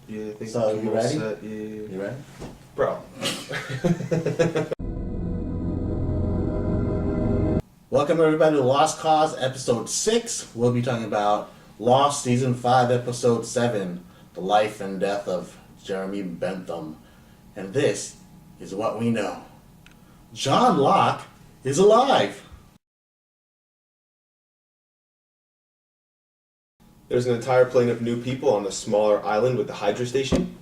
Yeah, I think So, I'm you all ready? set, yeah. You ready? Bro. Welcome everybody to Lost Cause episode 6. We'll be talking about Lost season 5 episode 7, The Life and Death of Jeremy Bentham. And this is what we know. John Locke is alive. There's an entire plane of new people on the smaller island with the Hydra station.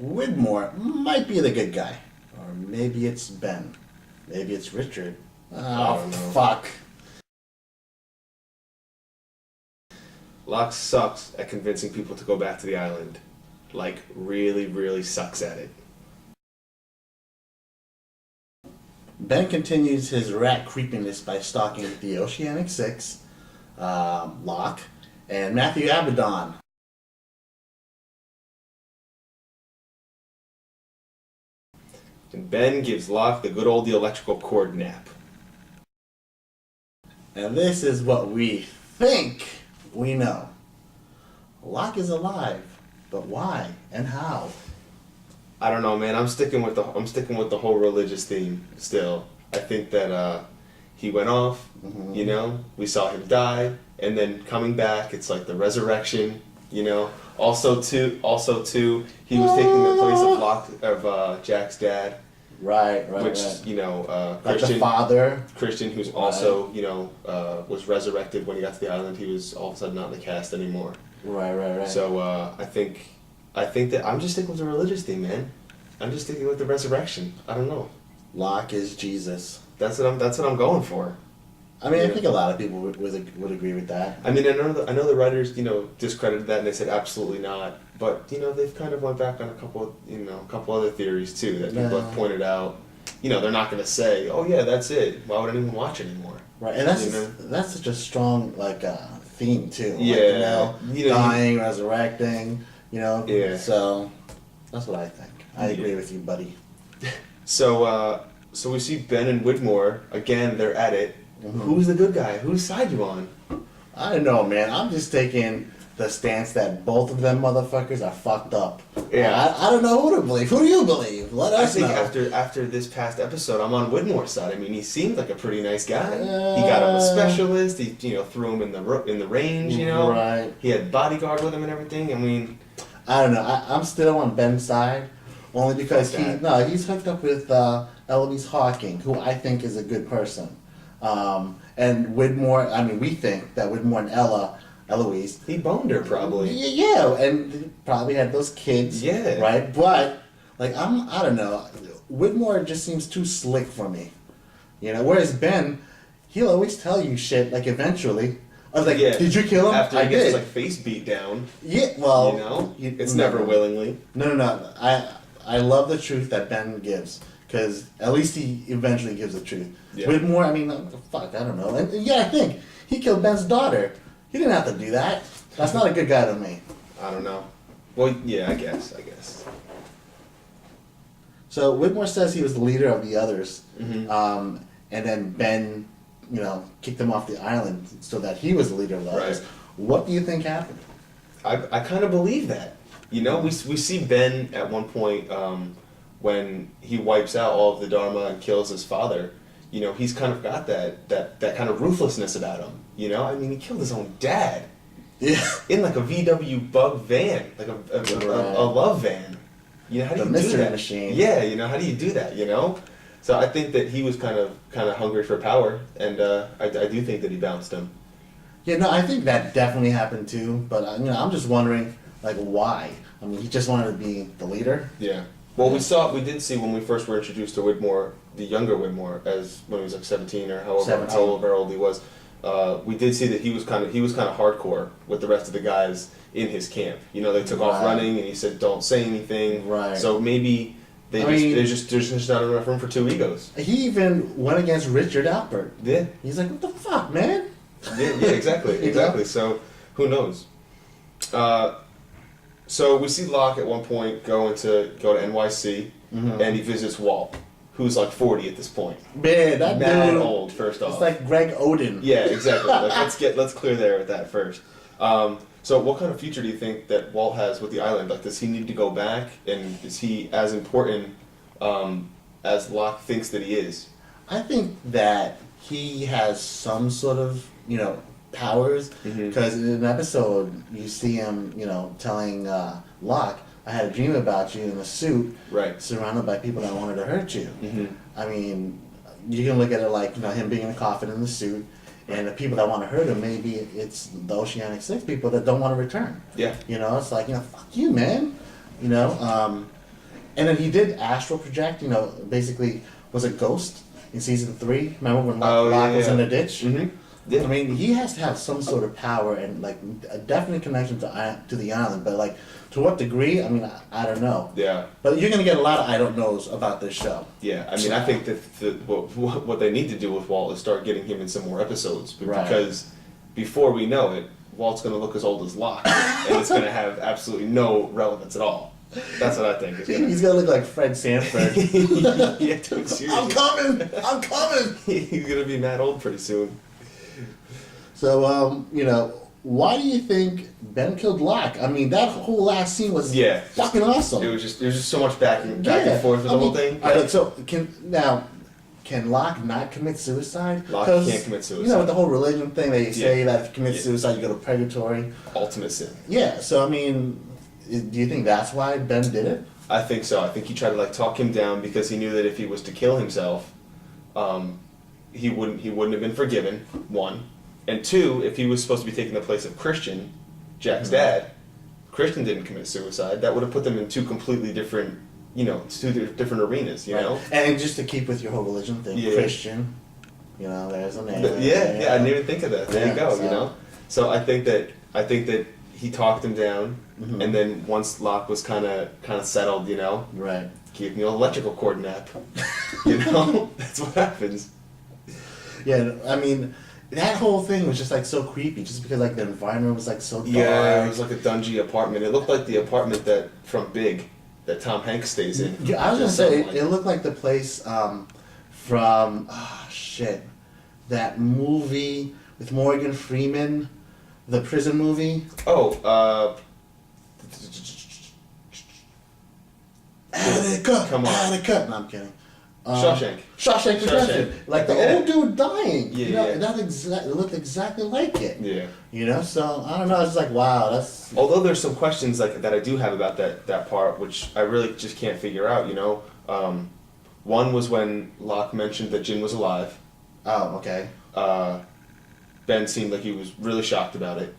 Widmore might be the good guy. Or maybe it's Ben. Maybe it's Richard. Oh, don't know. fuck. Locke sucks at convincing people to go back to the island. Like, really, really sucks at it. Ben continues his rat creepiness by stalking the Oceanic Six, Locke, and Matthew Abaddon. And Ben gives Locke the good old electrical cord nap. And this is what we think we know. Locke is alive, but why and how? I don't know, man. I'm sticking with the whole religious theme still. I think that he went off, you know, we saw him die, and then coming back, it's like the resurrection, you know. Also too, he was taking the place of Jack's dad. Right. Which, you know, Like Christian, the father. Christian, who's also, you know, was resurrected when he got to the island. He was all of a sudden not in the cast anymore. Right. So I think that I'm just sticking with the religious thing, man. I'm just sticking with the resurrection. I don't know. Locke is Jesus. That's what I'm going for. I mean, Yeah. I think a lot of people would agree with that. I mean, I know the writers, you know, discredited that and they said absolutely not. But you know, they've kind of went back on a couple other theories too that people have pointed out. You know, they're not going to say, "Oh yeah, that's it." Why would anyone watch anymore? Right, and that's such a strong theme too. Yeah, you know, dying, resurrecting. You know. Yeah. So that's what I think. I agree with you, buddy. So we see Ben and Widmore again. They're at it. Who's the good guy? Whose side you on? I don't know, man. I'm just taking the stance that both of them motherfuckers are fucked up. Yeah. I don't know who to believe. Who do you believe? Let us know. I think after this past episode, I'm on Widmore's side. I mean, he seemed like a pretty nice guy. He got him a specialist. He threw him in the range. You know, right. He had bodyguard with him and everything. I mean, I don't know. I'm still on Ben's side, only because he's hooked up with Eloise Hawking, who I think is a good person. And Widmore, I mean, we think that Widmore and Eloise, he boned her probably. Yeah, and probably had those kids. Yeah. Right? But, I don't know. Widmore just seems too slick for me. You know, whereas Ben, he'll always tell you shit, eventually. I was like, did you kill him? After he gets his, face beat down. Yeah, well. You know? It's never willingly. No. I love the truth that Ben gives. Because at least he eventually gives the truth. Yeah. Widmore, I mean, fuck, I don't know. And I think he killed Ben's daughter. He didn't have to do that. That's not a good guy to me. I don't know. Well, yeah, I guess. So Widmore says he was the leader of the others. Mm-hmm. And then Ben, kicked him off the island so that he was the leader of the others. Right. What do you think happened? I kind of believe that. You know, we see Ben at one point when he wipes out all of the Dharma and kills his father. You know, he's kind of got that kind of ruthlessness about him. You know, I mean, he killed his own dad. Yeah. In a VW Bug van, a love van. You know, how do you do that? Machine. Yeah, you know, how do you do that? You know, so I think that he was kind of hungry for power, and I do think that he bounced him. Yeah, no, I think that definitely happened too. But I'm just wondering, why? I mean, he just wanted to be the leader. Yeah. Well, we did see when we first were introduced to Widmore, the younger Widmore, as when he was 17 or however old he was. We did see that he was kind of hardcore with the rest of the guys in his camp. You know, they took off running, and he said, "Don't say anything." Right. So maybe there's just not enough room for two egos. He even went against Richard Alpert. Yeah. He's like, "What the fuck, man?" Yeah, exactly. So who knows? So we see Locke at one point go to NYC, and he visits Walt, who's 40 at this point. Man, that mad dude, old. First off, it's like Greg Oden. Yeah, exactly. Let's clear there with that first. So what kind of future do you think that Walt has with the island? Like, does he need to go back, and is he as important as Locke thinks that he is? I think that he has some sort of, powers, because in an episode you see him, telling Locke, "I had a dream about you in a suit, Right. surrounded by people that wanted to hurt you." Mm-hmm. I mean, you can look at it like, him being in a coffin in the suit, and the people that want to hurt him, maybe it's the Oceanic Six people that don't want to return. Yeah. It's like, fuck you, man. And then he did astral project, basically was a ghost in season 3. Remember when Locke was in the ditch? Mm-hmm. Yeah. I mean, he has to have some sort of power and like a definite connection to the island, but like to what degree? I mean, I don't know. Yeah. But you're gonna get a lot of I don't knows about this show. Yeah, I mean, I think that what they need to do with Walt is start getting him in some more episodes, Right. because before we know it, Walt's going to look as old as Locke, and it's going to have absolutely no relevance at all. That's what I think. He's gonna look like Fred Sanford. Yeah, dude, seriously. I'm coming. He's going to be mad old pretty soon. So, why do you think Ben killed Locke? I mean, that whole last scene was fucking awesome. It was just so much back and forth with the whole thing. All right, so can Locke not commit suicide? Locke can't commit suicide. With the whole religion thing, they say that if you commit suicide, you go to purgatory. Ultimate sin. Yeah. So I mean, do you think that's why Ben did it? I think so. I think he tried to talk him down because he knew that if he was to kill himself, he wouldn't have been forgiven. 1. And 2, if he was supposed to be taking the place of Christian, Jack's dad, Christian didn't commit suicide. That would have put them in two completely different, two different arenas. You know. And just to keep with your whole religion thing, Christian. There's a name. Yeah, I didn't even think of that. There you go. So I think that he talked him down, and then once Locke was kind of settled, right, gave me an electrical cord nap. That's what happens. Yeah, I mean, that whole thing was just so creepy, just because the environment was so dark. Yeah, it was like a dungy apartment. It looked like the apartment from Big that Tom Hanks stays in. Yeah, I was gonna say it looked like the place from that movie with Morgan Freeman, the prison movie. Attica. Come on. Attica. No, I'm kidding. Shawshank Redemption. Like the old dude dying. Yeah, it looked exactly like it. Yeah. So I don't know. It's wow. That's. Although there's some questions that I do have about that part, which I really just can't figure out. One was when Locke mentioned that Jin was alive. Oh, okay. Ben seemed like he was really shocked about it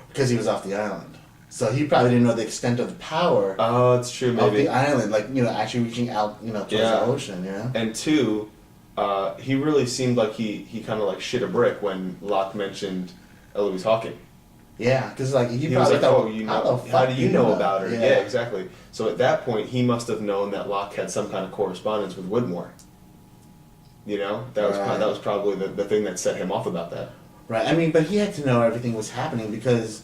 because he was off the island. So he probably didn't know the extent of the power. Oh, it's true. Maybe of the island, actually reaching out, towards the ocean. And 2, he really seemed like he kind of shit a brick when Locke mentioned Eloise Hawking. Yeah, because he was probably like, thought, how do you know about her? Yeah, exactly. So at that point, he must have known that Locke had some kind of correspondence with Widmore. That was probably the thing that set him off about that. Right. I mean, but he had to know everything was happening because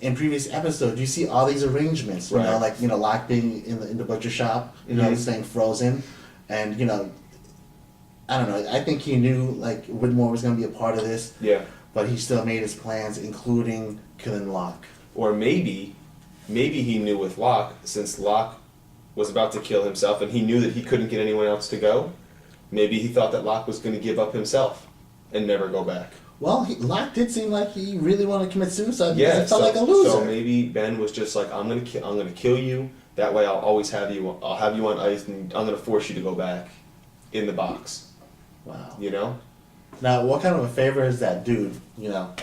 in previous episodes, you see all these arrangements. Locke being in the butcher shop, staying frozen, and I don't know. I think he knew Widmore was going to be a part of this. Yeah. But he still made his plans, including killing Locke. Or maybe he knew with Locke, since Locke was about to kill himself, and he knew that he couldn't get anyone else to go. Maybe he thought that Locke was going to give up himself and never go back. Well, Locke did seem like he really wanted to commit suicide because he felt like a loser. So maybe Ben was just like, I'm gonna kill you. That way, I'll always have you. I'll have you on ice, and I'm gonna force you to go back in the box. Wow. Now, what kind of a favor is that, dude? I'm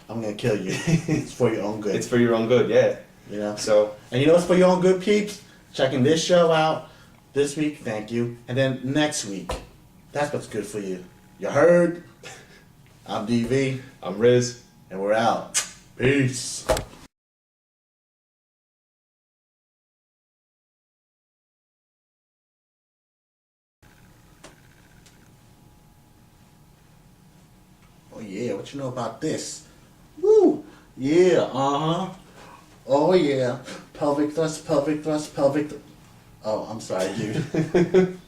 gonna kill you. It's for your own good. It's for your own good, yeah. So, and what's for your own good, peeps? Checking this show out this week. Thank you. And then next week, that's what's good for you. You heard? I'm DV. I'm Riz. And we're out. Peace. Oh yeah, what you know about this? Woo! Yeah, uh-huh. Oh yeah. Pelvic thrust, pelvic thrust, pelvic Oh, I'm sorry, dude.